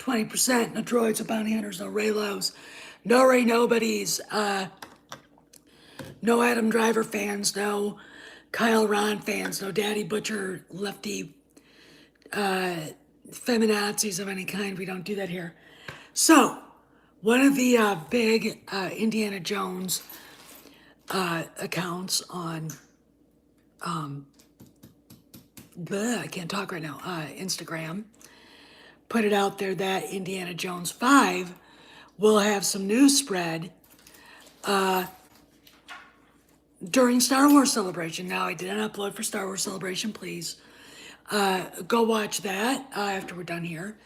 20%, no droids, no bounty hunters, no Raylos, no Ray Nobodies, no Adam Driver fans, no Kyle Ron fans, no Daddy Butcher, lefty feminazis of any kind. We don't do that here. So, one of the big Indiana Jones accounts on, I can't talk right now, Instagram, put it out there that Indiana Jones 5 will have some news spread during Star Wars Celebration. Now, I didn't upload for Star Wars Celebration, please. Go watch that after we're done here.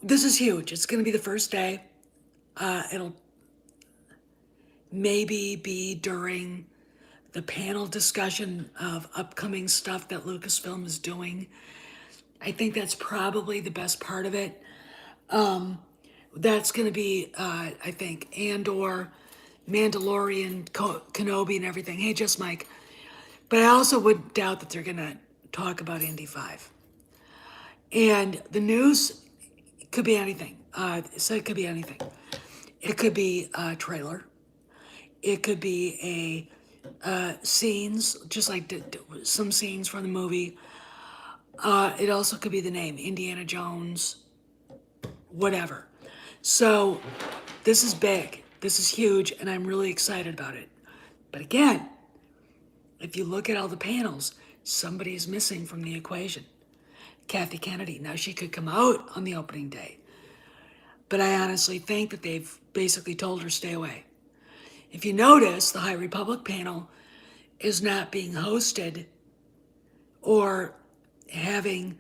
This is huge. It's going to be the first day. It'll maybe be during the panel discussion of upcoming stuff that Lucasfilm is doing. I think that's probably the best part of it. That's going to be, I think, Andor, Mandalorian, Kenobi, and everything. Hey, just Mike. But I also would doubt that they're going to talk about Indy 5. And the news could be anything. So it could be anything. It could be a trailer. It could be scenes, just like some scenes from the movie. It also could be the name, Indiana Jones, whatever. So this is big. This is huge, and I'm really excited about it. But again, if you look at all the panels, somebody is missing from the equation. Kathy Kennedy. Now, she could come out on the opening day, but I honestly think that they've basically told her stay away. If you notice, the High Republic panel is not being hosted or having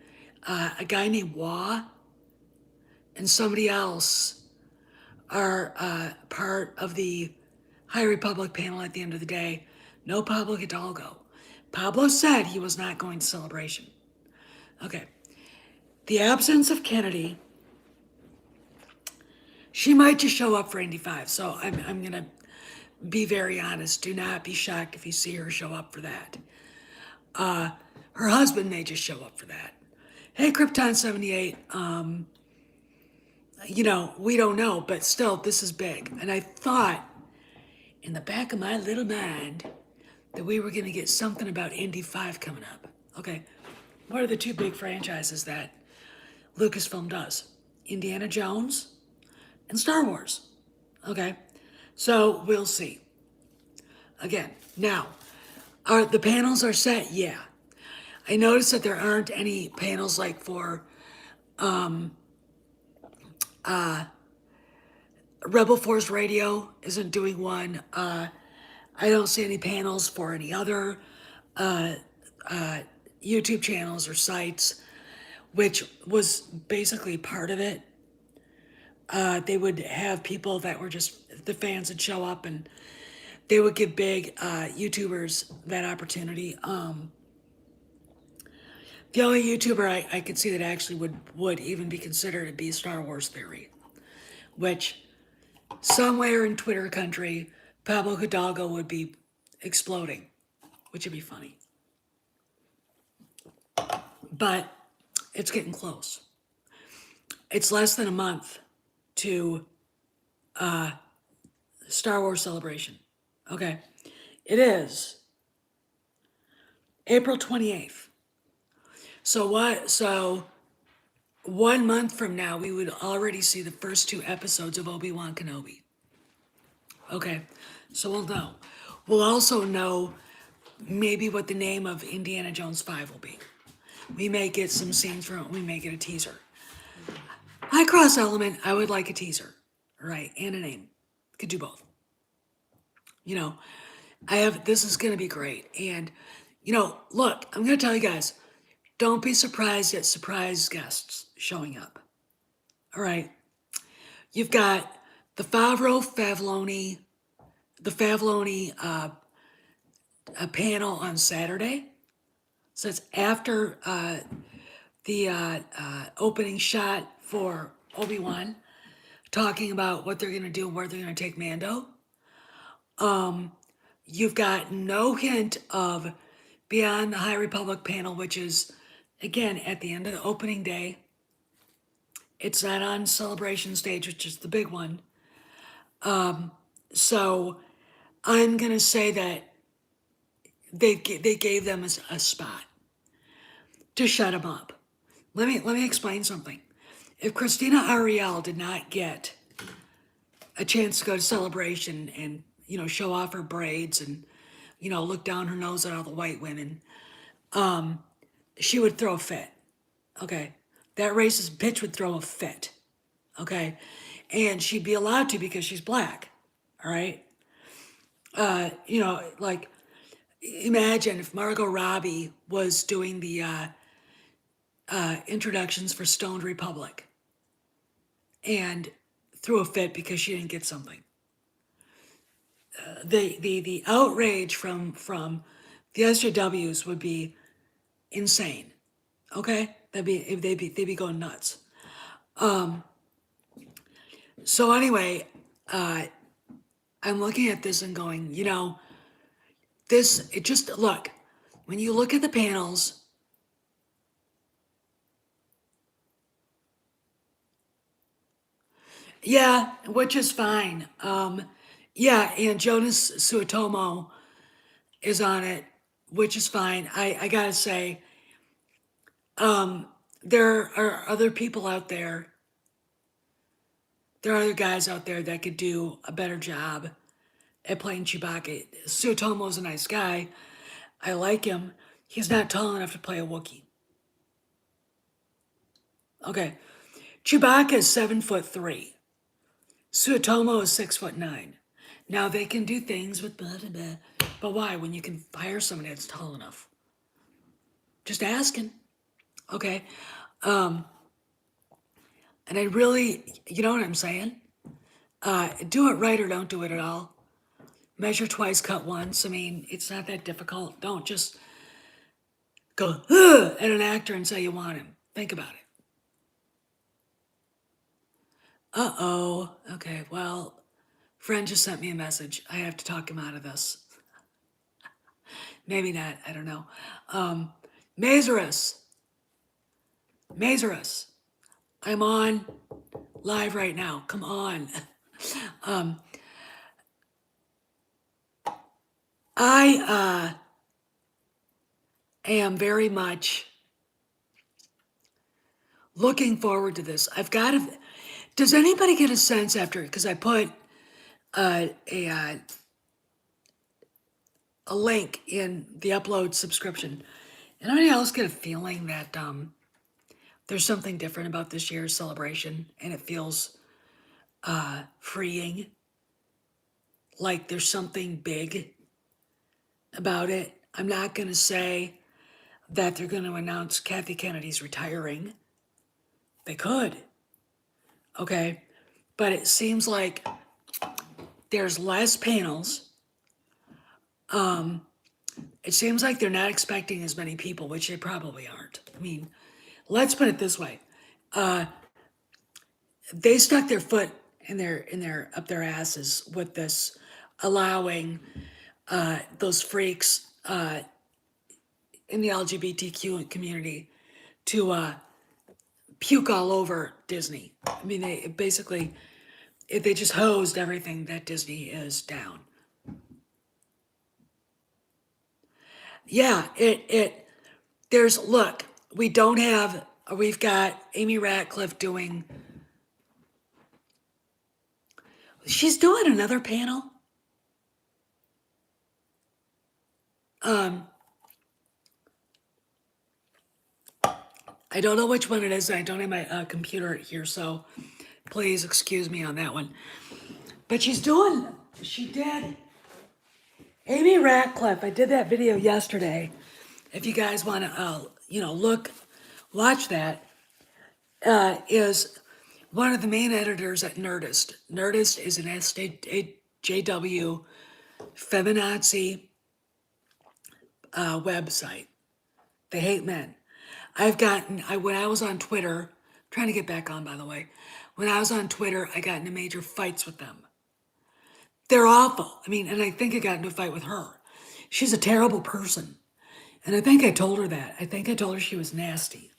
a guy named Wah and somebody else are part of the High Republic panel at the end of the day. No Pablo Hidalgo. Pablo said he was not going to Celebration. Okay. The absence of Kennedy, she might just show up for Indy 5. So I'm going to be very honest. Do not be shocked if you see her show up for that. Her husband may just show up for that. Hey, Krypton78, we don't know, but still, this is big. And I thought in the back of my little mind that we were going to get something about Indy 5 coming up. Okay, what are the two big franchises that Lucasfilm does? Indiana Jones and Star Wars. Okay, so we'll see. Again, now, the panels are set? Yeah. I noticed that there aren't any panels like for Rebel Force Radio isn't doing one. I don't see any panels for any other YouTube channels or sites, which was basically part of it. They would have people that were just, the fans would show up and they would give big YouTubers that opportunity. The only YouTuber I could see that actually would even be considered to be Star Wars Theory, which somewhere in Twitter country, Pablo Hidalgo would be exploding, which would be funny. But it's getting close. It's less than a month to Star Wars Celebration. Okay. It is April 28th. So 1 month from now, we would already see the first 2 episodes of Obi-Wan Kenobi. Okay, so we'll know. We'll also know maybe what the name of Indiana Jones 5 will be. We may get some scenes from it. We may get a teaser. High Cross Element, I would like a teaser, right? And a name. Could do both. This is going to be great. And, look, I'm going to tell you guys, don't be surprised at surprise guests showing up. All right. You've got the Favreau-Favloni panel on Saturday. So it's after the opening shot for Obi-Wan, talking about what they're going to do and where they're going to take Mando. You've got no hint of Beyond the High Republic panel, which is, again, at the end of the opening day. It's not on Celebration stage, which is the big one. So I'm gonna say that they gave them a spot to shut them up. Let me explain something. If Christina Ariel did not get a chance to go to Celebration and show off her braids and look down her nose at all the white women, she would throw a fit. Okay, that racist bitch would throw a fit. Okay, and she'd be allowed to because she's black. All right, like imagine if Margot Robbie was doing the introductions for Stoned Republic and threw a fit because she didn't get something. The outrage from the SJWs would be insane. Okay, they'd be going nuts. So anyway, I'm looking at this and going, it just look when you look at the panels. Yeah, which is fine. Yeah, and Jonas Suotomo is on it, which is fine. I gotta say, there are other people out there. There are other guys out there that could do a better job at playing Chewbacca. Suotomo's a nice guy. I like him. He's not tall enough to play a Wookiee. Okay. Chewbacca is 7'3". Suotomo is 6'9". Now they can do things with blah blah blah, but why? When you can hire somebody that's tall enough? Just asking. Okay. And I really, you know what I'm saying? Do it right or don't do it at all. Measure twice, cut once. I mean, it's not that difficult. Don't just go at an actor and say you want him. Think about it. Uh-oh. Okay, well, friend just sent me a message. I have to talk him out of this. Maybe not. I don't know. Mazarus. Mazarus. I'm on live right now. Come on. I am very much looking forward to this. I've got to. Does anybody get a sense after? Because I put a link in the upload subscription. Anybody else get a feeling that there's something different about this year's celebration, and it feels freeing? Like there's something big about it. I'm not going to say that they're going to announce Kathy Kennedy's retiring. They could. Okay. But it seems like there's less panels. It seems like they're not expecting as many people, which they probably aren't. I mean, let's put it this way. They stuck their foot in their up their asses with this, allowing those freaks in the LGBTQ community to puke all over Disney. I mean, they just hosed everything that Disney is down. Yeah, look, we've got Amy Ratcliffe doing, she's doing another panel. I don't know which one it is. I don't have my computer here, so please excuse me on that one. But she did. Amy Ratcliffe, I did that video yesterday. If you guys want to, watch that, is one of the main editors at Nerdist. Nerdist is an SJW feminazi website. They hate men. When I was on Twitter, trying to get back on, by the way, when I was on Twitter, I got into major fights with them. They're awful. I mean, and I think I got into a fight with her. She's a terrible person. And I think I told her that. I think I told her she was nasty.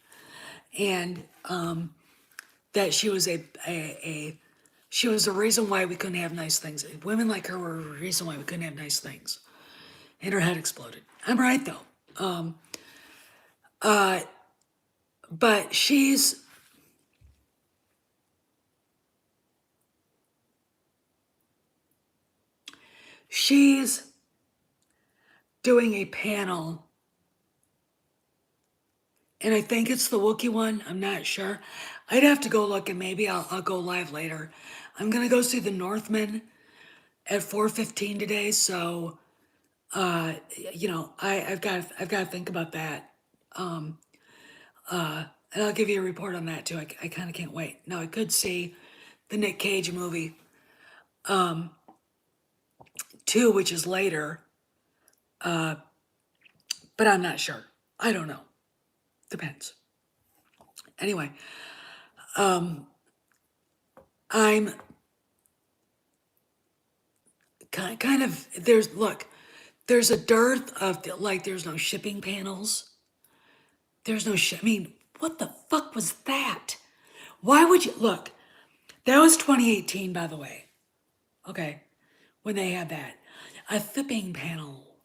And that she was she was the reason why we couldn't have nice things. Women like her were the reason why we couldn't have nice things. And her head exploded. I'm right though. But she's doing a panel, and I think it's the Wookiee one. I'm not sure. I'd have to go look, and maybe I'll go live later. I'm gonna go see the Northman at 4:15 today, so you know, I've got to think about that. And I'll give you a report on that too. I kind of can't wait. Now I could see the Nick Cage movie too, which is later, but I'm not sure. I don't know. Depends. Anyway, I'm kind of there's a dearth of like there's no shipping panels. There's no I mean, what the fuck was that? Why would you look? That was 2018, by the way. Okay, when they had that a shipping panel,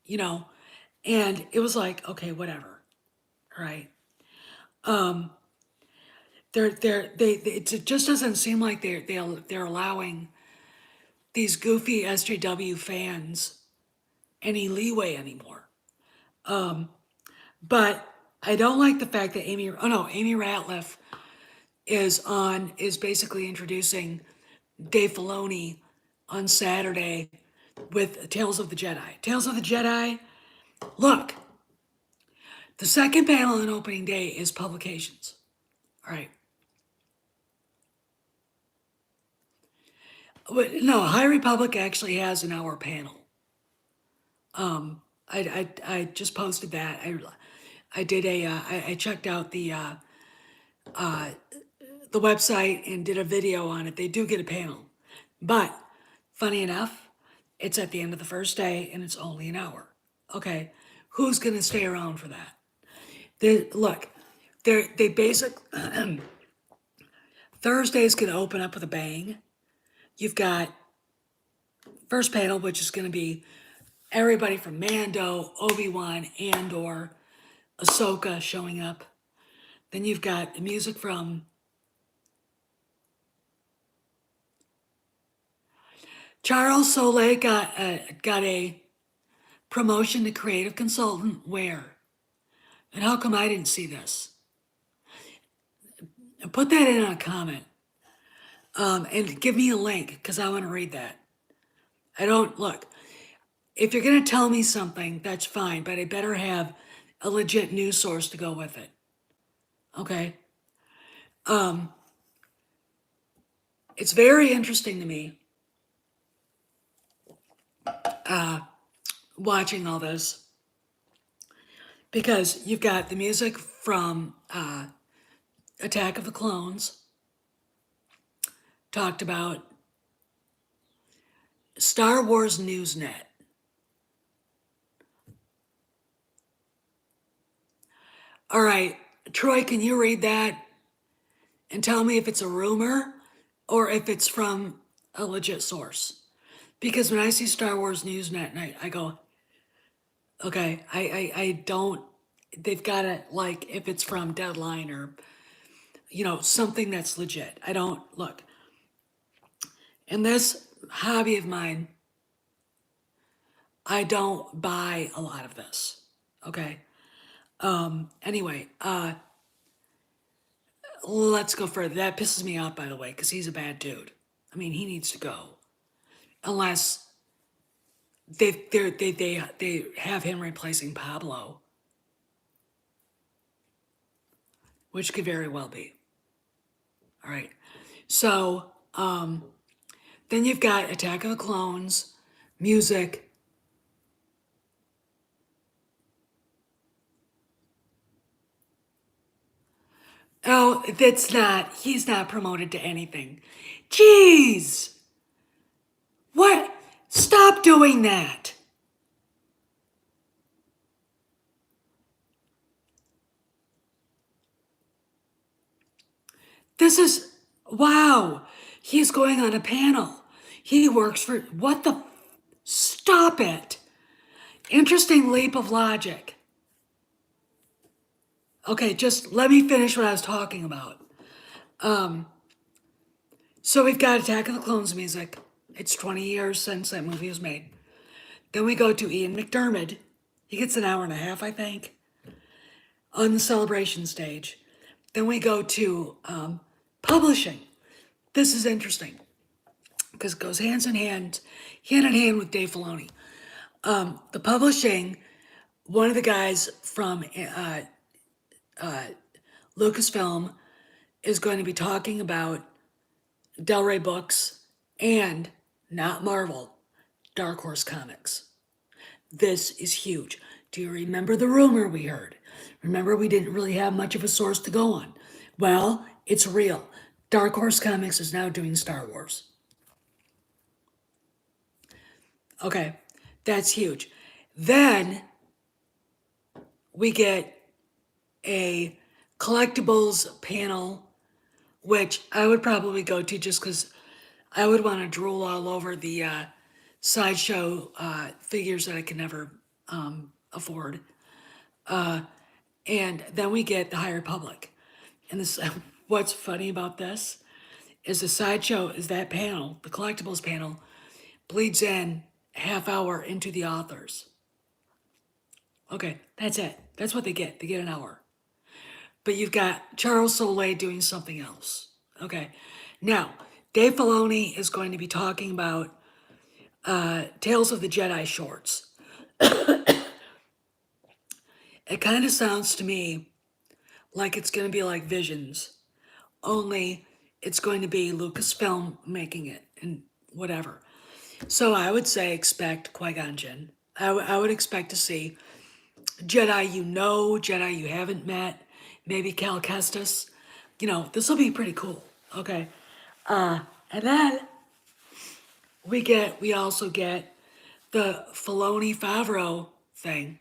you know, and it was like okay, whatever, right? It just doesn't seem like they're allowing these goofy SJW fans any leeway anymore. But I don't like the fact that Amy Ratliff is basically introducing Dave Filoni on Saturday with Tales of the Jedi. Tales of the Jedi. Look, the second panel on opening day is publications. All right. No, High Republic actually has an hour panel. I just posted that. I did I checked out the website and did a video on it. They do get a panel, but funny enough, it's at the end of the first day and it's only an hour. Okay, who's gonna stay around for that? Look, they basic Thursday's gonna open up with a bang. You've got first panel, which is gonna be everybody from Mando, Obi-Wan, Andor, Ahsoka showing up. Then you've got the music from Charles Soule got a promotion to creative consultant. Where? And how come I didn't see this? And put that in a comment. And give me a link because I want to read that. I don't look. If you're gonna tell me something, that's fine, but I better have a legit news source to go with it. Okay. It's very interesting to me watching all this because you've got the music from Attack of the Clones, talked about Star Wars Newsnet. All right, Troy, can you read that and tell me if it's a rumor or if it's from a legit source? Because when I see Star Wars Newsnet, and I go, okay, I don't, they've got to, like, if it's from Deadline or, you know, something that's legit. I don't, look, in this hobby of mine, I don't buy a lot of this, okay? Anyway, let's go further. That pisses me off, by the way, because he's a bad dude. I mean, he needs to go. Unless they have him replacing Pablo, which could very well be. All right. So then you've got Attack of the Clones, music. Oh, he's not promoted to anything. Jeez. What? Stop doing that. This is, wow. He's going on a panel. He works for, what the, stop it. Interesting leap of logic. Okay, just let me finish what I was talking about. So we've got Attack of the Clones music. It's 20 years since that movie was made. Then we go to Ian McDiarmid. He gets an hour and a half, I think, on the celebration stage. Then we go to publishing. This is interesting because it goes hand in hand with Dave Filoni. The publishing, one of the guys from Lucasfilm is going to be talking about Del Rey Books and, not Marvel, Dark Horse Comics. This is huge. Do you remember the rumor we heard? Remember, we didn't really have much of a source to go on. Well, it's real. Dark Horse Comics is now doing Star Wars. Okay, that's huge. Then we get a collectibles panel, which I would probably go to just because I would want to drool all over the sideshow figures that I can never afford. And then we get the High Republic. And this, what's funny about this is the sideshow is that panel, the collectibles panel, bleeds in half hour into the authors. Okay, that's it. That's what they get. They get an hour. But you've got Charles Soule doing something else. Okay, now Dave Filoni is going to be talking about Tales of the Jedi shorts. It kind of sounds to me like it's going to be like Visions, only it's going to be Lucasfilm making it and whatever. So I would say expect Qui-Gon Jinn. I would expect to see Jedi you know, Jedi you haven't met, maybe Cal Kestis. This will be pretty cool. Okay. And then we also get the Filoni Favreau thing.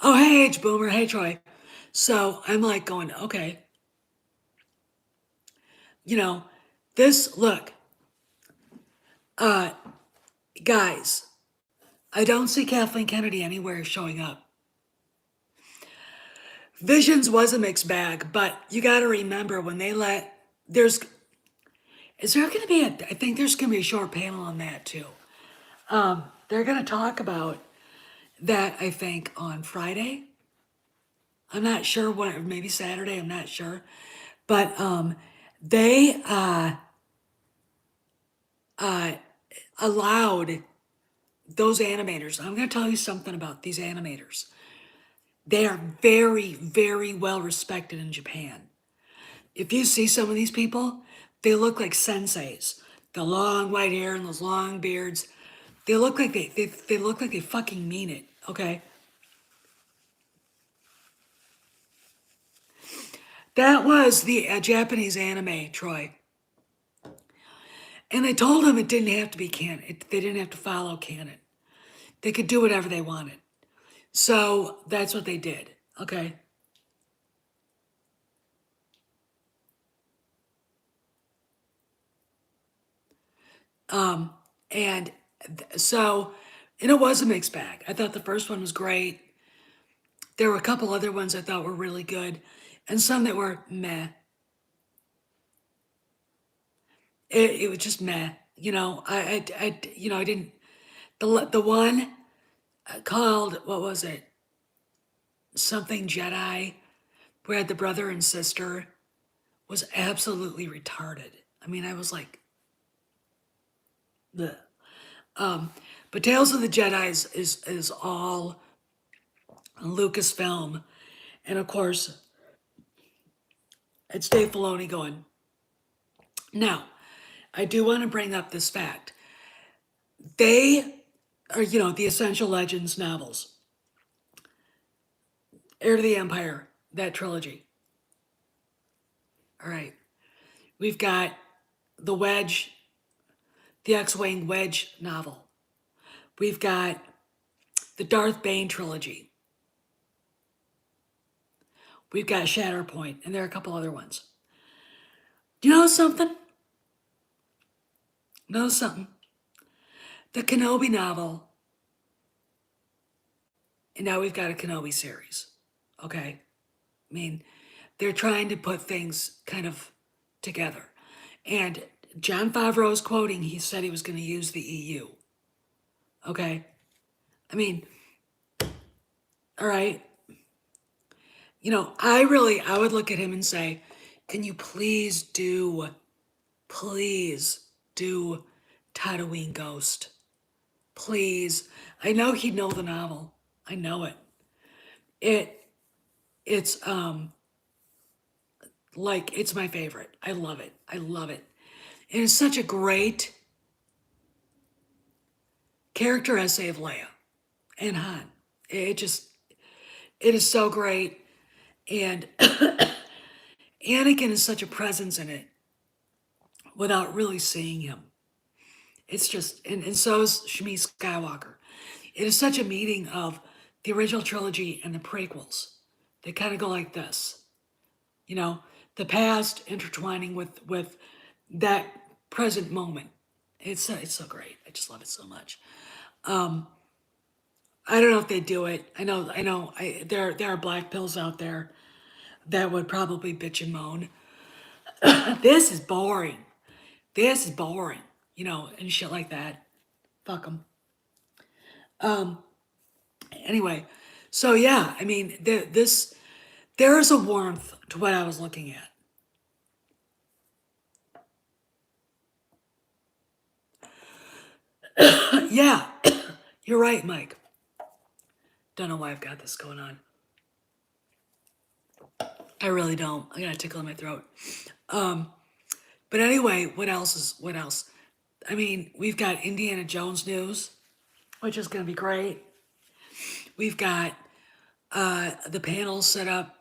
Oh, hey, H Boomer. Hey, Troy. So I'm like going, okay. Look, guys, I don't see Kathleen Kennedy anywhere showing up. Visions was a mixed bag, but you got to remember when they is there going to be I think there's going to be a short panel on that too. They're going to talk about that, I think, on Friday. I'm not sure what, maybe Saturday, I'm not sure. But they allowed those animators. I'm going to tell you something about these animators. They are very, very well respected in Japan. If you see some of these people, they look like senseis. The long white hair and those long beards. They look like they look like they fucking mean it, okay? That was the Japanese anime, Troy. And they told them it didn't have to be canon. They didn't have to follow canon. They could do whatever they wanted. So that's what they did, okay? And it was a mixed bag. I thought the first one was great. There were a couple other ones I thought were really good, and some that were meh. It was just meh. I didn't. The one called, what was it? Something Jedi, where had the brother and sister, was absolutely retarded. I mean, I was like, bleh. But Tales of the Jedi is all Lucasfilm, and of course, it's Dave Filoni going. Now, I do want to bring up this fact. They are, the Essential Legends novels, Heir to the Empire, that trilogy. All right, we've got the Wedge, the X-Wing Wedge novel. We've got the Darth Bane trilogy. We've got Shatterpoint, and there are a couple other ones. Do you know something? Know something? The Kenobi novel, and now we've got a Kenobi series. Okay? I mean, they're trying to put things kind of together. And John Favreau is quoting, he said he was going to use the EU. Okay? I mean, all right. You know, I would look at him and say, can you please do Tatooine Ghost? Please. I know he'd know the novel. I know it. It's like, it's my favorite. I love it. I love it. And it's such a great character essay of Leia and Han. It is so great. And Anakin is such a presence in it without really seeing him. It's just, and so is Shmi Skywalker. It is such a meeting of the original trilogy and the prequels. They kind of go like this, you know, the past intertwining with that present moment. It's so great. I just love it so much. I don't know if they do it. I know. There are black pills out there that would probably bitch and moan. This is boring. This is boring. You know, and shit like that. Fuck them. Anyway, so yeah, I mean, there is a warmth to what I was looking at. Yeah, you're right, Mike. Don't know why I've got this going on. I really don't. I got a tickle in my throat. But anyway, what else? I mean, we've got Indiana Jones news, which is going to be great. We've got the panel set up,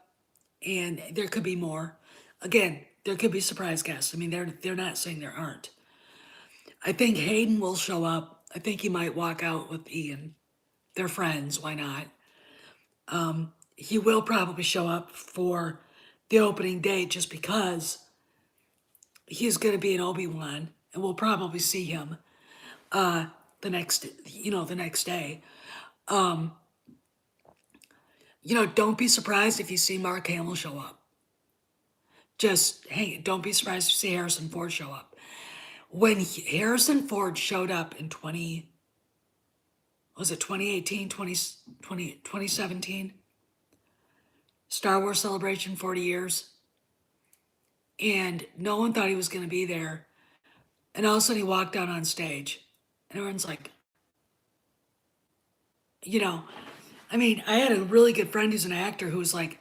and there could be more. Again, there could be surprise guests. I mean, they're not saying there aren't. I think Hayden will show up. I think he might walk out with Ian. They're friends. Why not? He will probably show up for the opening day just because he's going to be in Obi-Wan, and we'll probably see him the next day. You know, don't be surprised if you see Mark Hamill show up. Just, hey, don't be surprised if you see Harrison Ford show up. When Harrison Ford showed up in 2018, 2017? Star Wars Celebration, 40 years. And no one thought he was going to be there. And all of a sudden he walked out on stage. And everyone's like, you know, I mean, I had a really good friend who's an actor who was like,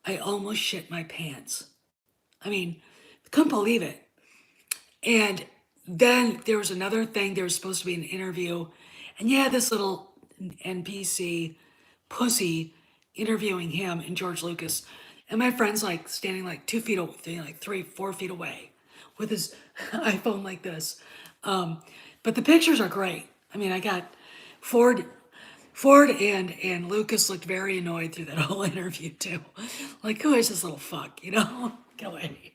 I almost shit my pants. I mean, couldn't believe it. And then there was another thing. There was supposed to be an interview. And yeah, this little NPC pussy interviewing him and George Lucas. And my friend's like standing like 2 feet away, like 3-4 feet away with his iPhone like this. But the pictures are great. I mean, I got Ford and Lucas looked very annoyed through that whole interview too. Like, who is this little fuck, you know? Get away.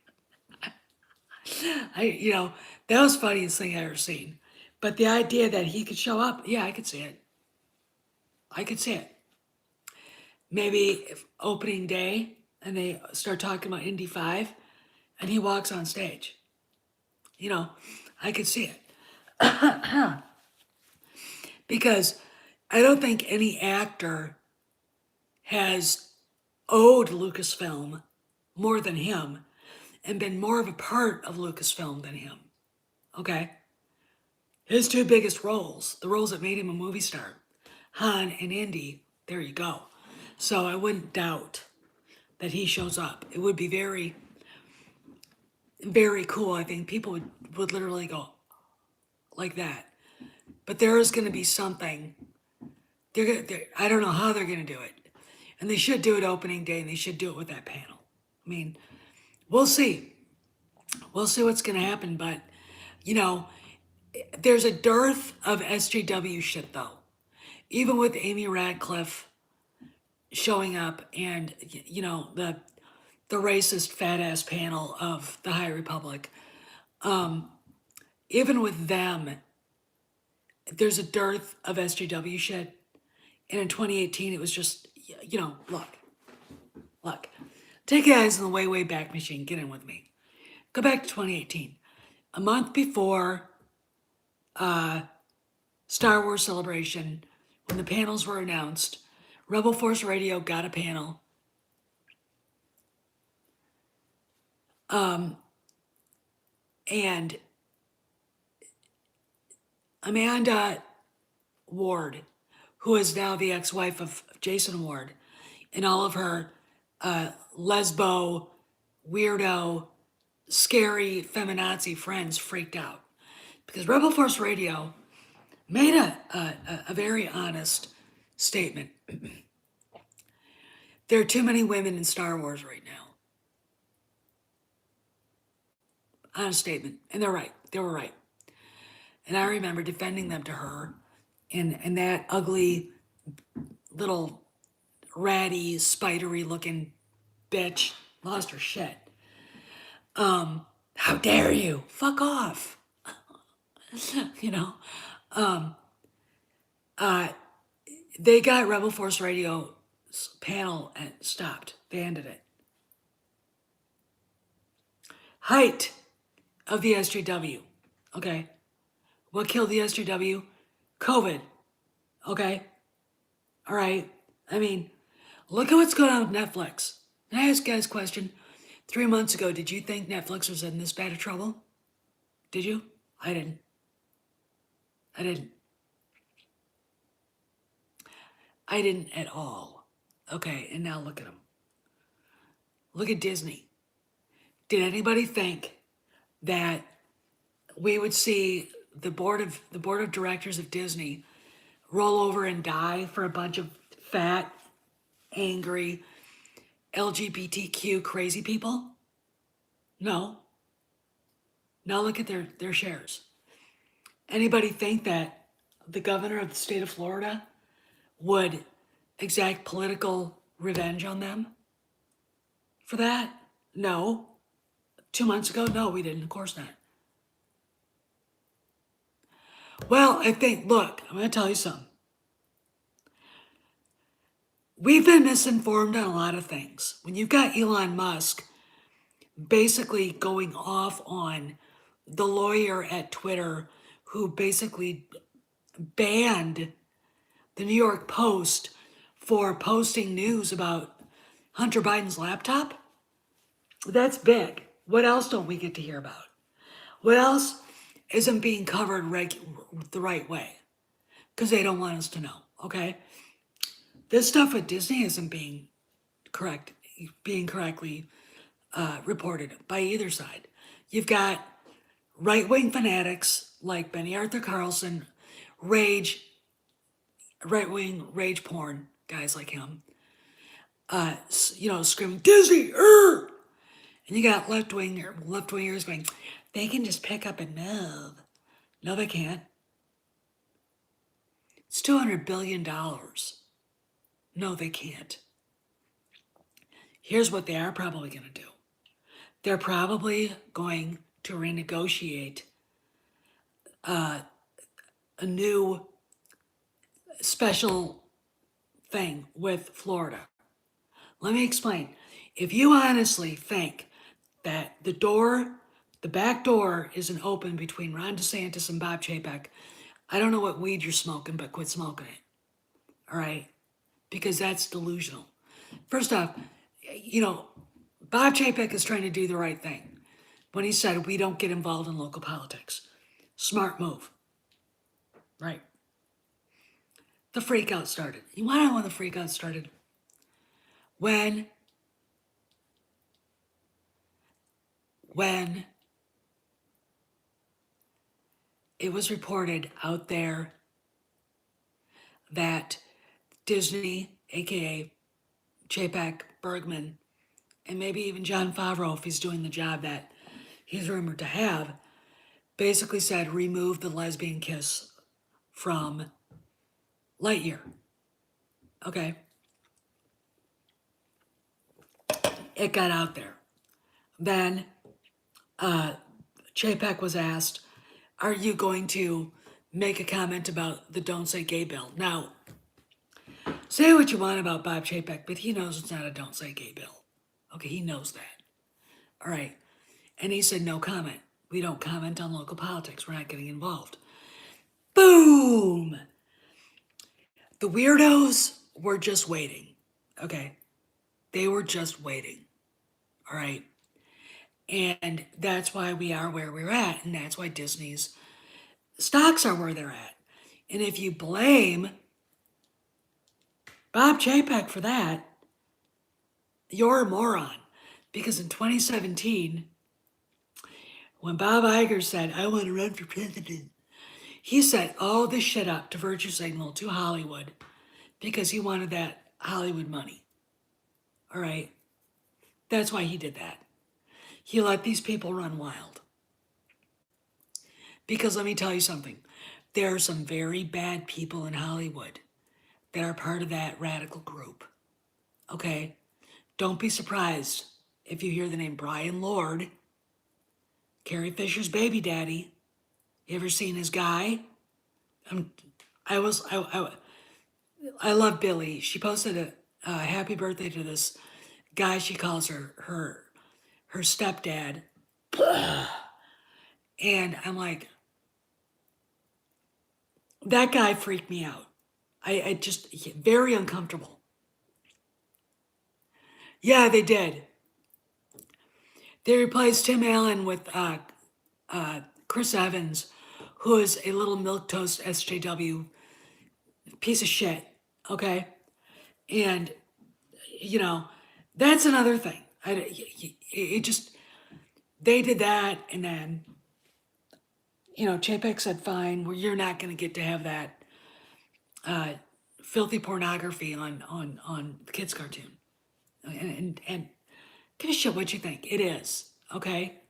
That was the funniest thing I ever seen. But the idea that he could show up, yeah, I could see it. I could see it. Maybe if opening day and they start talking about Indy 5 and he walks on stage. You know, I could see it. Because I don't think any actor has owed Lucasfilm more than him and been more of a part of Lucasfilm than him. Okay? His two biggest roles, the roles that made him a movie star, Han and Indy, there you go. So I wouldn't doubt that he shows up. It would be very, very cool. I think people would literally go like that. But there is going to be something. I don't know how they're going to do it. And they should do it opening day, and they should do it with that panel. I mean, we'll see. We'll see what's going to happen. But, you know, there's a dearth of SJW shit, though. Even with Amy Radcliffe showing up and, the racist fat ass panel of the High Republic. Even with them, there's a dearth of SJW shit. And in 2018, it was just, look, take your eyes on the way, way back machine. Get in with me. Go back to 2018. A month before Star Wars Celebration, when the panels were announced, Rebel Force Radio got a panel. And Amanda Ward, who is now the ex-wife of Jason Ward, and all of her lesbo, weirdo, scary feminazi friends freaked out because Rebel Force Radio made a very honest statement. There are too many women in Star Wars right now. Honest statement. And they're right. They were right. And I remember defending them to her, and that ugly little ratty, spidery looking bitch lost her shit. How dare you? Fuck off. you know, they got Rebel Force Radio's panel and stopped. They ended it. Height of the SJW. Okay. What killed the SJW? COVID. Okay. All right. I mean, look at what's going on with Netflix. Can I ask you guys a question? 3 months ago, did you think Netflix was in this bad of trouble? Did you? I didn't. I didn't. I didn't at all. Okay, and now look at them. Look at Disney. Did anybody think that we would see the board of directors of Disney roll over and die for a bunch of fat, angry, LGBTQ crazy people? No. Now look at their shares. Anybody think that the governor of the state of Florida would exact political revenge on them for that? No. 2 months ago? No, we didn't. Of course not. Well, I think, look, I'm going to tell you something. We've been misinformed on a lot of things. When you've got Elon Musk basically going off on the lawyer at Twitter who basically banned the New York Post for posting news about Hunter Biden's laptop, that's big. What else don't we get to hear about? What else isn't being covered the right way? Because they don't want us to know, okay? This stuff with Disney isn't being correctly reported by either side. You've got right-wing fanatics like Benny Arthur Carlson, right-wing rage porn guys like him, screaming Disney, and you got left-wingers going, they can just pick up and move. No, they can't. It's $200 billion. No, they can't. Here's what they are probably going to do. They're probably going to renegotiate a new special thing with Florida. Let me explain. If you honestly think that the back door isn't open between Ron DeSantis and Bob Chapek, I don't know what weed you're smoking, but quit smoking it. All right? Because that's delusional. First off, Bob Chapek is trying to do the right thing when he said we don't get involved in local politics. Smart move. Right. The freak out started. You want to know when the freak out started? When it was reported out there that Disney, aka Chapek, Bergman, and maybe even Jon Favreau, if he's doing the job that he's rumored to have, basically said remove the lesbian kiss from Lightyear. Okay. it got out there. Then Chapek was asked, are you going to make a comment about the Don't Say Gay bill? Now, say what you want about Bob Chapek, but he knows it's not a Don't Say Gay bill. Okay, he knows that. All right. And he said, no comment. We don't comment on local politics. We're not getting involved. Boom! The weirdos were just waiting. Okay? They were just waiting. All right? And that's why we are where we're at. And that's why Disney's stocks are where they're at. And if you blame Bob Chapek for that, you're a moron. Because in 2017, when Bob Iger said, I want to run for president, he set all this shit up to virtue signal to Hollywood because he wanted that Hollywood money. All right? That's why he did that. He let these people run wild. Because let me tell you something. There are some very bad people in Hollywood that are part of that radical group. Okay? Don't be surprised if you hear the name Brian Lord, Carrie Fisher's baby daddy. You ever seen his guy? I love Billy. She posted a happy birthday to this guy she calls her stepdad. And I'm like, that guy freaked me out. I just, very uncomfortable. Yeah, they did. They replaced Tim Allen with Chris Evans, who is a little milquetoast SJW piece of shit, okay? And, you know, that's another thing. It just, they did that, and then, you know, Chapek said, fine, well, you're not going to get to have that filthy pornography on the kids' cartoon. And give a shit what you think. It is, okay?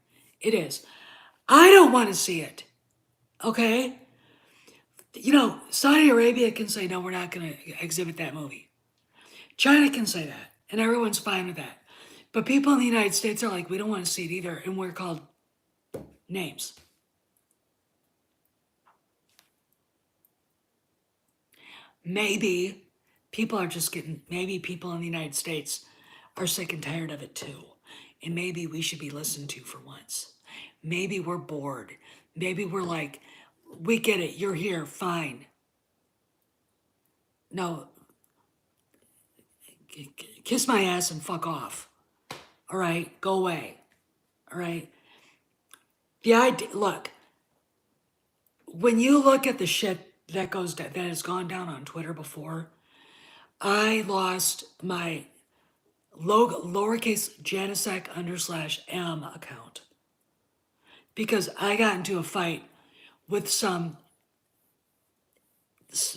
It is. I don't want to see it, okay? You know, Saudi Arabia can say, no, we're not going to exhibit that movie. China can say that, and everyone's fine with that. But people in the United States are like, we don't want to see it either, and we're called names. Maybe people are just getting, maybe people in the United States are sick and tired of it too. And maybe we should be listened to for once. Maybe we're bored. Maybe we're like, we get it, you're here, fine. No, kiss my ass and fuck off. All right, go away. All right. The idea, look, when you look at the shit that has gone down on Twitter before, I lost my lowercase Janisek_M account because I got into a fight with some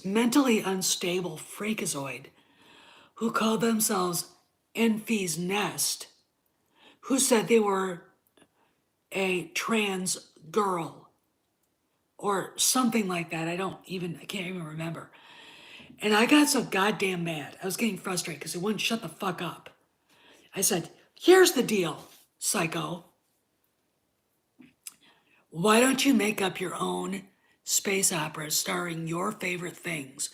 mentally unstable freakazoid who called themselves Enfy's Nest, who said they were a trans girl or something like that. I can't even remember. And I got so goddamn mad. I was getting frustrated because they wouldn't shut the fuck up. I said, here's the deal, psycho. Why don't you make up your own space operas starring your favorite things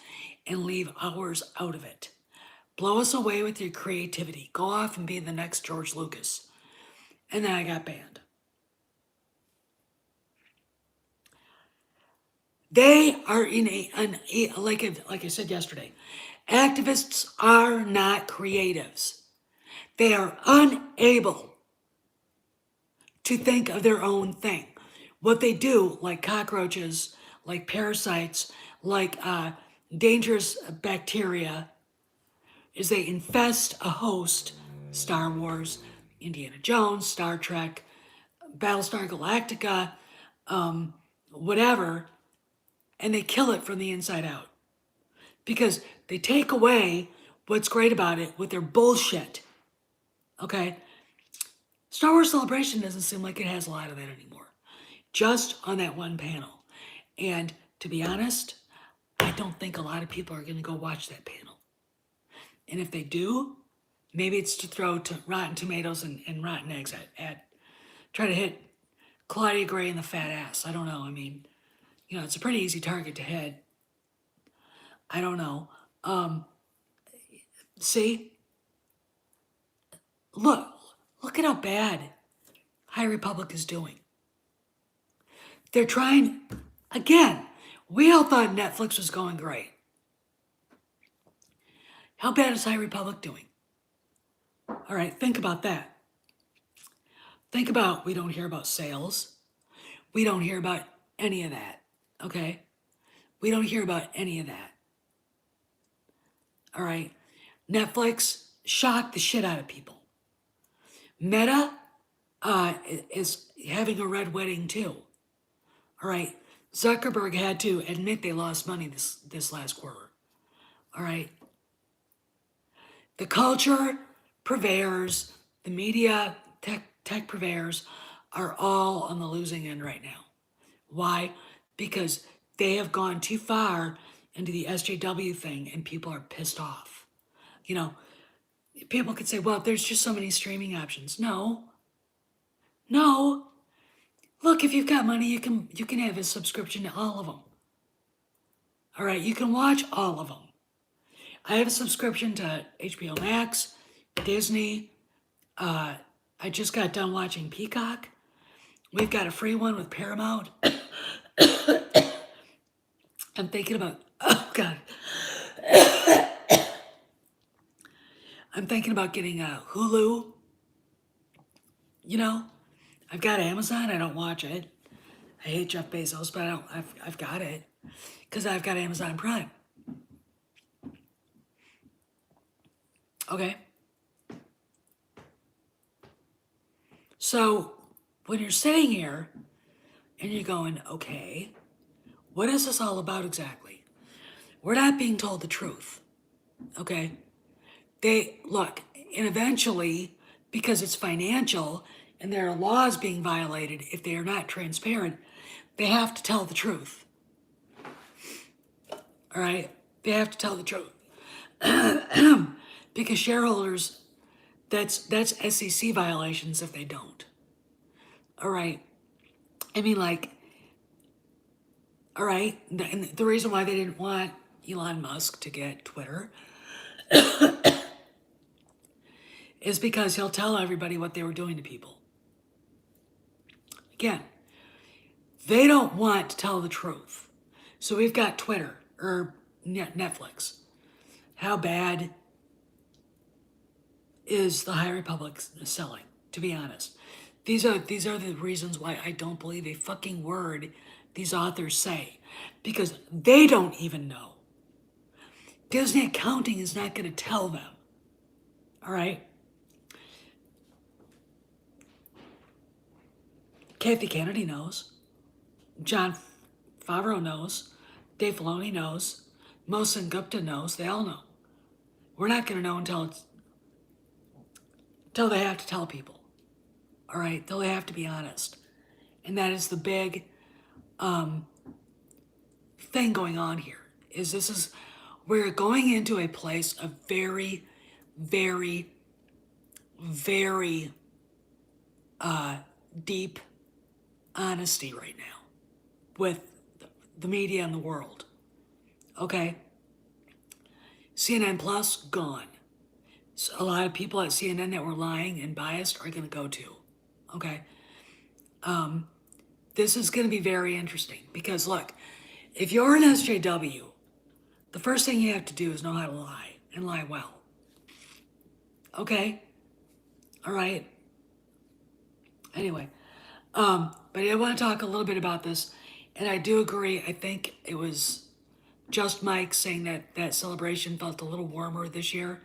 and leave ours out of it? Blow us away with your creativity. Go off and be the next George Lucas. And then I got banned. They are like I said yesterday, activists are not creatives. They are unable to think of their own thing. What they do, like cockroaches, like parasites, like dangerous bacteria, is they infest a host, Star Wars, Indiana Jones, Star Trek, Battlestar Galactica, whatever, and they kill it from the inside out. Because they take away what's great about it with their bullshit. Okay? Star Wars Celebration doesn't seem like it has a lot of that anymore. Just on that one panel. And to be honest, I don't think a lot of people are going to go watch that panel. And if they do, Maybe it's to throw rotten tomatoes and rotten eggs at try to hit Claudia Gray in the fat ass. I don't know. I mean, it's a pretty easy target to hit. I don't know. See, look at how bad High Republic is doing. They're trying, again, we all thought Netflix was going great. How bad is High Republic doing? All right, think about that. Think about, we don't hear about sales. We don't hear about any of that, okay? We don't hear about any of that. All right? Netflix shocked the shit out of people. Meta is having a red wedding too. All right? Zuckerberg had to admit they lost money this last quarter. All right? The culture purveyors, the media, tech purveyors are all on the losing end right now. Why? Because they have gone too far into the SJW thing and people are pissed off. People could say, well, there's just so many streaming options. No. Look, if you've got money, you can have a subscription to all of them. All right, you can watch all of them. I have a subscription to HBO Max, Disney. I just got done watching Peacock. We've got a free one with Paramount. I'm thinking about, oh God. I'm thinking about getting a Hulu. I've got Amazon. I don't watch it. I hate Jeff Bezos, but I've got it because I've got Amazon Prime. Okay. So when you're sitting here and you're going, okay, what is this all about exactly? We're not being told the truth. Okay. And eventually, because it's financial and there are laws being violated, if they are not transparent, they have to tell the truth. All right? They have to tell the truth. Because shareholders, that's SEC violations if they don't. All right? I mean, all right? And the reason why they didn't want Elon Musk to get Twitter is because he'll tell everybody what they were doing to people. Again, they don't want to tell the truth. So we've got Twitter or Netflix. How bad is the High Republic selling, to be honest? These are the reasons why I don't believe a fucking word these authors say. Because they don't even know. Disney Accounting is not going to tell them. All right? Kathy Kennedy knows. John Favreau knows. Dave Filoni knows. Mohsen Gupta knows. They all know. We're not going to know until they have to tell people. All right? Till they have to be honest. And that is the big thing going on here. We're going into a place of very, very, very deep honesty right now with the media and the world. Okay? CNN Plus, gone. So a lot of people at CNN that were lying and biased are going to go too. Okay? This is going to be very interesting because, look, if you're an SJW, the first thing you have to do is know how to lie and lie well. Okay? All right? Anyway, but I want to talk a little bit about this, and I do agree. I think it was just Mike saying that celebration felt a little warmer this year.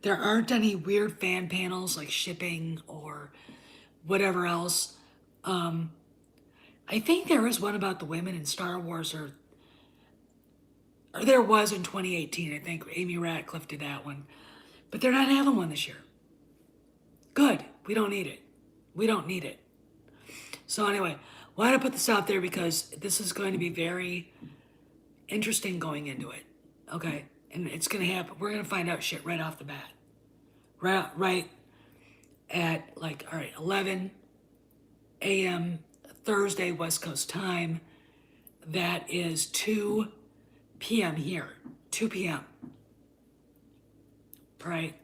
There aren't any weird fan panels like shipping or whatever else. I think there is one about the women in Star Wars, or there was in 2018. I think Amy Ratcliffe did that one. But they're not having one this year. Good. We don't need it. We don't need it. So anyway, why did I put this out there? Because this is going to be very interesting going into it. Okay? And it's going to happen. We're going to find out shit right off the bat. right at like, all right, 11 a.m. Thursday, West Coast time. That is 2 p.m. here, 2 p.m. Right?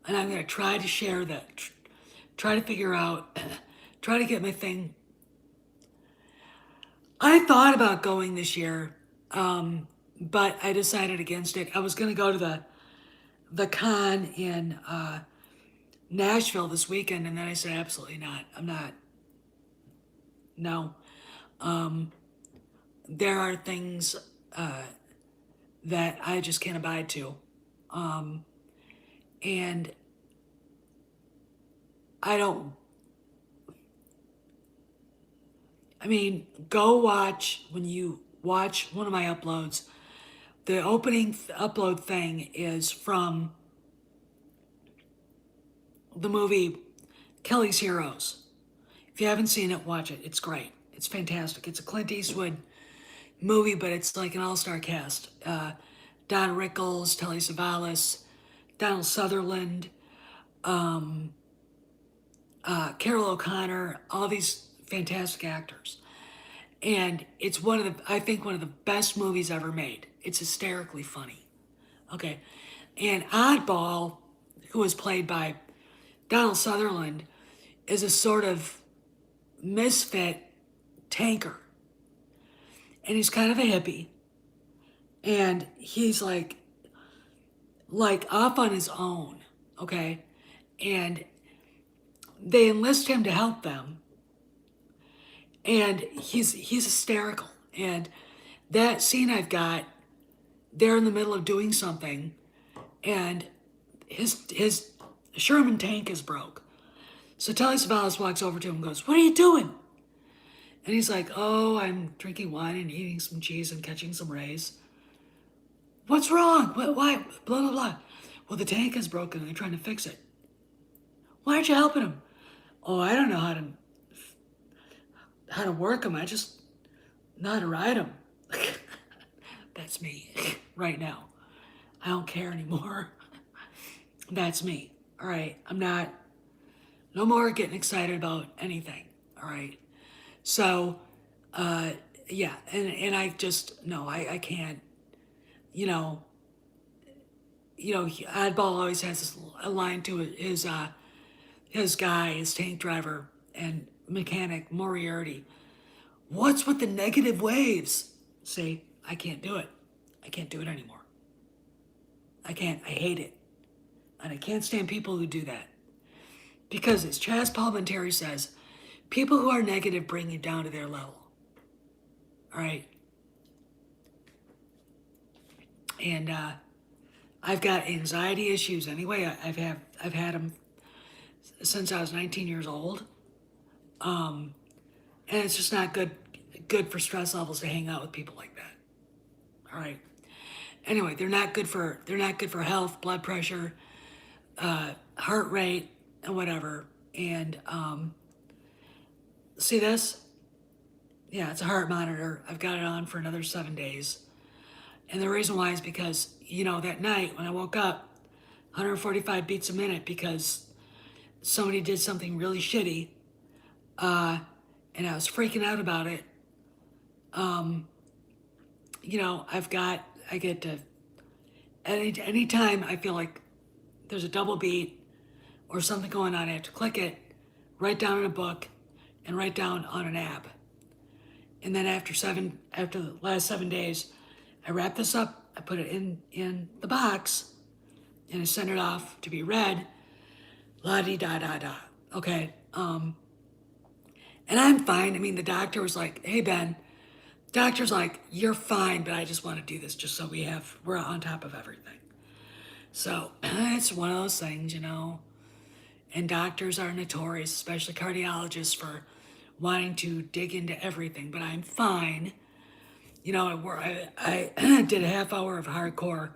And I'm going to try to share that, try to figure out, try to get my thing. I thought about going this year, but I decided against it. I was going to go to the con in Nashville this weekend, and then I said, absolutely not. I'm not. No. There are things that I just can't abide to. And I don't, I mean, go watch, when you watch one of my uploads, the opening upload thing is from the movie Kelly's Heroes. If you haven't seen it, watch it. It's great. It's fantastic. It's a Clint Eastwood movie, but it's like an all-star cast. Don Rickles, Telly Savalas, Donald Sutherland, Carol O'Connor, all these fantastic actors. And it's I think one of the best movies ever made. It's hysterically funny. Okay. And Oddball, who was played by Donald Sutherland, is a sort of misfit tanker. And he's kind of a hippie. And he's like off on his own. Okay. And they enlist him to help them. And he's hysterical. And that scene I've got, they're in the middle of doing something, and his Sherman tank is broke. So Telly Savalas walks over to him and goes, "What are you doing?" And he's like, "Oh, I'm drinking wine and eating some cheese and catching some rays." "What's wrong? Why? Blah, blah, blah." "Well, the tank is broken and they're trying to fix it." "Why aren't you helping him?" "Oh, I don't know how to work them. I just know how to ride them." That's me right now. I don't care anymore. That's me. All right. I'm not, no more getting excited about anything. All right. So, yeah. And I just, no, I can't, you know, Oddball always has a line to it, his guy, his tank driver and mechanic, Moriarty. "What's with the negative waves?" See, I can't do it. I can't do it anymore. I can't. I hate it. And I can't stand people who do that. Because as Chaz Palminteri says, people who are negative bring you down to their level. All right? And I've got anxiety issues anyway. I've had them since I was 19 years old. And it's just not good for stress levels to hang out with people like that. All right. Anyway, they're not good for health, blood pressure, heart rate, and whatever. And see this? Yeah, it's a heart monitor. I've got it on for another 7 days. And the reason why is because, that night when I woke up, 145 beats a minute because somebody did something really shitty, and I was freaking out about it. I get to, any time I feel like there's a double beat or something going on, I have to click it, write down in a book, and write down on an app. And then after the last 7 days, I wrap this up, I put it in the box, and I send it off to be read, la-di-da-da-da, okay? And I'm fine. I mean, the doctor was like, "Hey, Ben," doctor's like, "You're fine, but I just want to do this just so we're on top of everything." So it's one of those things, and doctors are notorious, especially cardiologists, for wanting to dig into everything, but I'm fine. I did a half hour of hardcore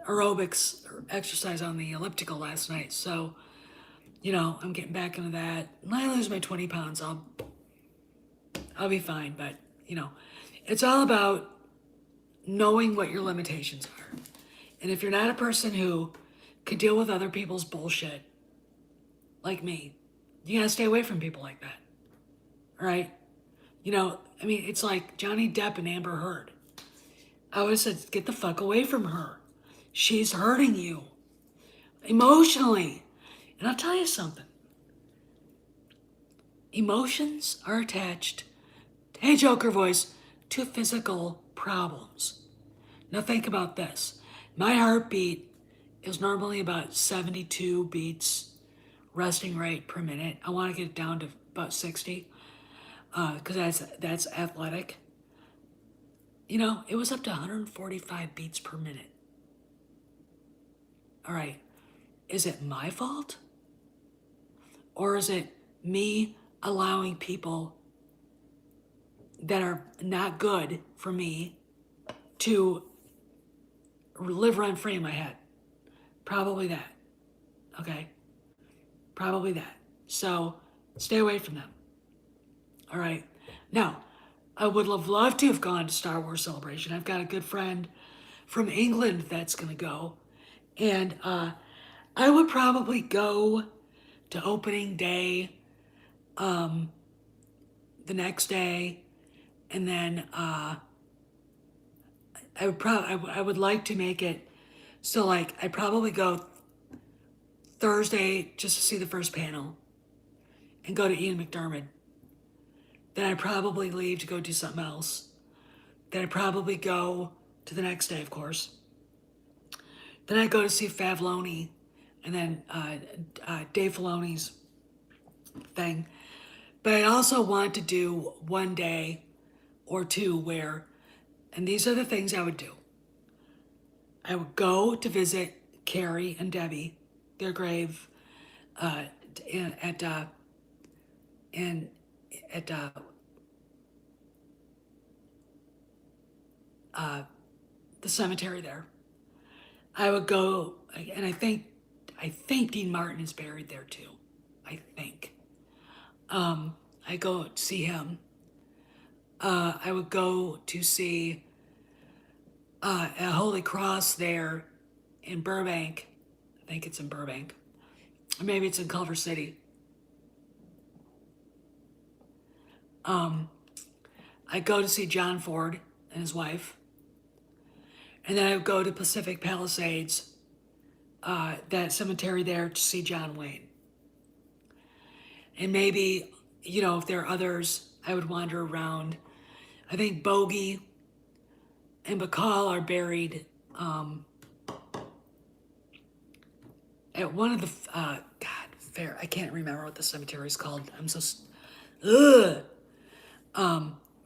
aerobics or exercise on the elliptical last night. So, I'm getting back into that. When I lose my 20 pounds, I'll be fine. But, it's all about knowing what your limitations are. And if you're not a person who can deal with other people's bullshit, like me, you gotta stay away from people like that. All right? You know, I mean, it's like Johnny Depp and Amber Heard. I always said, get the fuck away from her. She's hurting you emotionally. And I'll tell you something. Emotions are attached, hey Joker voice, to physical problems. Now think about this. My heartbeat is normally about 72 beats resting rate per minute. I want to get it down to about 60 because that's athletic. You know, it was up to 145 beats per minute. All right, is it my fault? Or is it me allowing people that are not good for me to live rent free in my head? Probably that. Okay? Probably that. So stay away from them. All right? Now, I would have loved to have gone to Star Wars Celebration. I've got a good friend from England that's going to go. And I would probably go to opening day the next day. And then I would like to make it so like I'd probably go Thursday just to see the first panel and go to Ian McDermott. Then I'd probably leave to go do something else. Then I'd probably go to the next day, of course. Then I'd go to see Favloni and then Dave Filoni's thing. But I'd also want to do one day or two where, and these are the things I would do. I would go to visit Carrie and Debbie, their grave, at the cemetery there. I would go, and I think Dean Martin is buried there too. I think. I go to see him. I would go to see a Holy Cross there in Burbank. I think it's in Burbank. Or maybe it's in Culver City. I go to see John Ford and his wife. And then I would go to Pacific Palisades, that cemetery there, to see John Wayne. And maybe, you know, if there are others, I would wander around. I think Bogey and Bacall are buried at one of the, I can't remember what the cemetery is called. I'm so,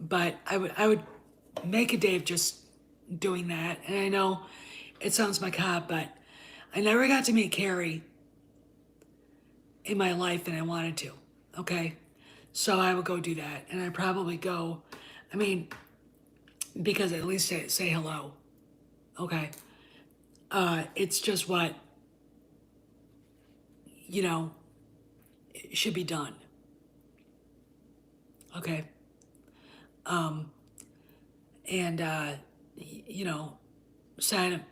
but I would make a day of just doing that. And I know it sounds macabre, but I never got to meet Carrie in my life and I wanted to, okay? So I would go do that. And I'd probably go, I mean, because at least say hello, okay? It's just what, you know, it should be done, okay? You know, sign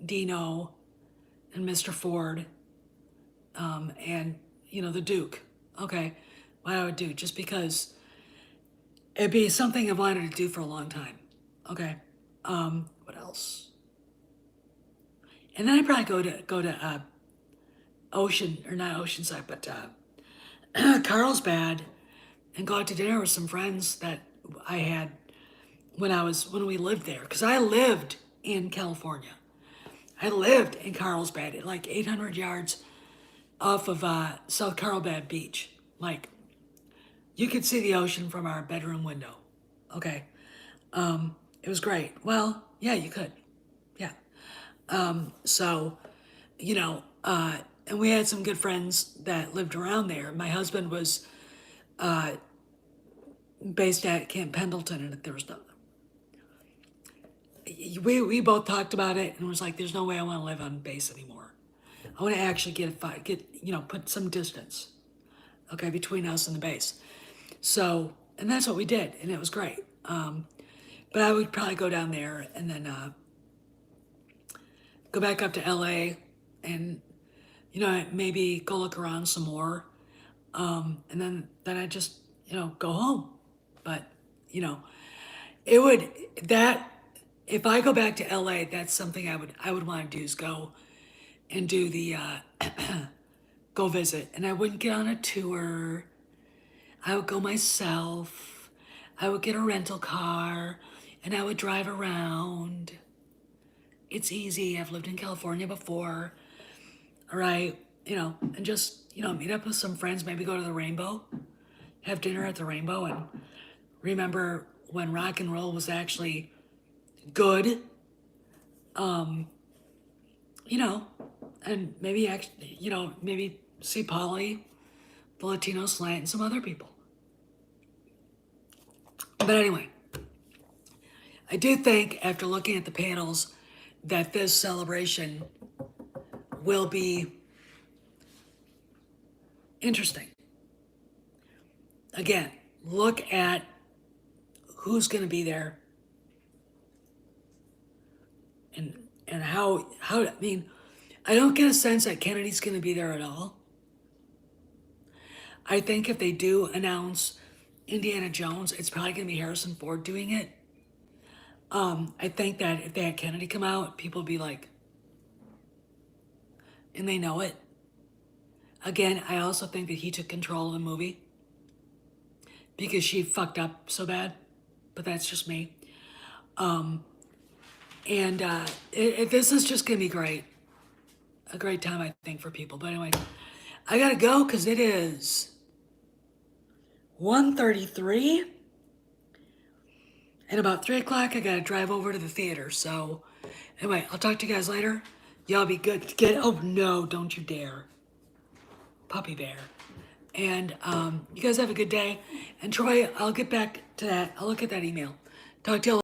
Dino and Mr. Ford, and, you know, the Duke, okay? What I would do, just because it'd be something I've wanted to do for a long time, okay? What else? And then I'd probably go to Ocean, or not Oceanside, but Carlsbad, and go out to dinner with some friends that I had when we lived there, because I lived in California. I lived in Carlsbad, like 800 yards off of South Carlsbad Beach. Like, you could see the ocean from our bedroom window. Okay, it was great. Well, yeah, you could, yeah. So, you know, and we had some good friends that lived around there. My husband was based at Camp Pendleton, and there was no. We both talked about it and was like, there's no way I want to live on base anymore. I want to actually get you know, put some distance, okay, between us and the base. So, and that's what we did, and it was great. But I would probably go down there and then go back up to LA and, you know, maybe go look around some more. And then I just, you know, go home. But, you know, it would, that, if I go back to LA, that's something I would want to do is go and do the, go visit. And I wouldn't get on a tour. I would go myself. I would get a rental car and I would drive around. It's easy. I've lived in California before. All right. You know, and just, you know, meet up with some friends, maybe go to the Rainbow, have dinner at the Rainbow, and remember when rock and roll was actually good. You know, and maybe actually, you know, maybe see Polly, the Latino Slant, and some other people. But anyway, I do think after looking at the panels that this celebration will be interesting. Again, look at who's going to be there and how I mean, I don't get a sense that Kennedy's going to be there at all. I think if they do announce Indiana Jones, it's probably going to be Harrison Ford doing it. I think that if they had Kennedy come out, people would be like, and they know it. Again, I also think that he took control of the movie because she fucked up so bad, but that's just me. This is just gonna be great. A great time, I think, for people. But anyway, I gotta go because it is 1:33. And about 3 o'clock, I gotta drive over to the theater. So anyway, I'll talk to you guys later. Y'all be good. Oh no, don't you dare. Puppy bear. And you guys have a good day. And Troy, I'll get back to that. I'll look at that email. Talk to you later.